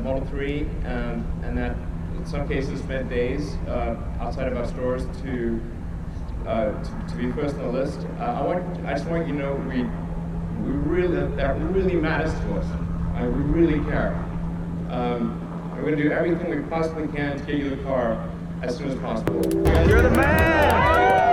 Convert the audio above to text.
Model 3, and that in some cases spent days outside of our stores to be first on the list. I just want you to know that really matters to us. We really care. We're going to do everything we possibly can to get you the car as soon as possible. You're the man!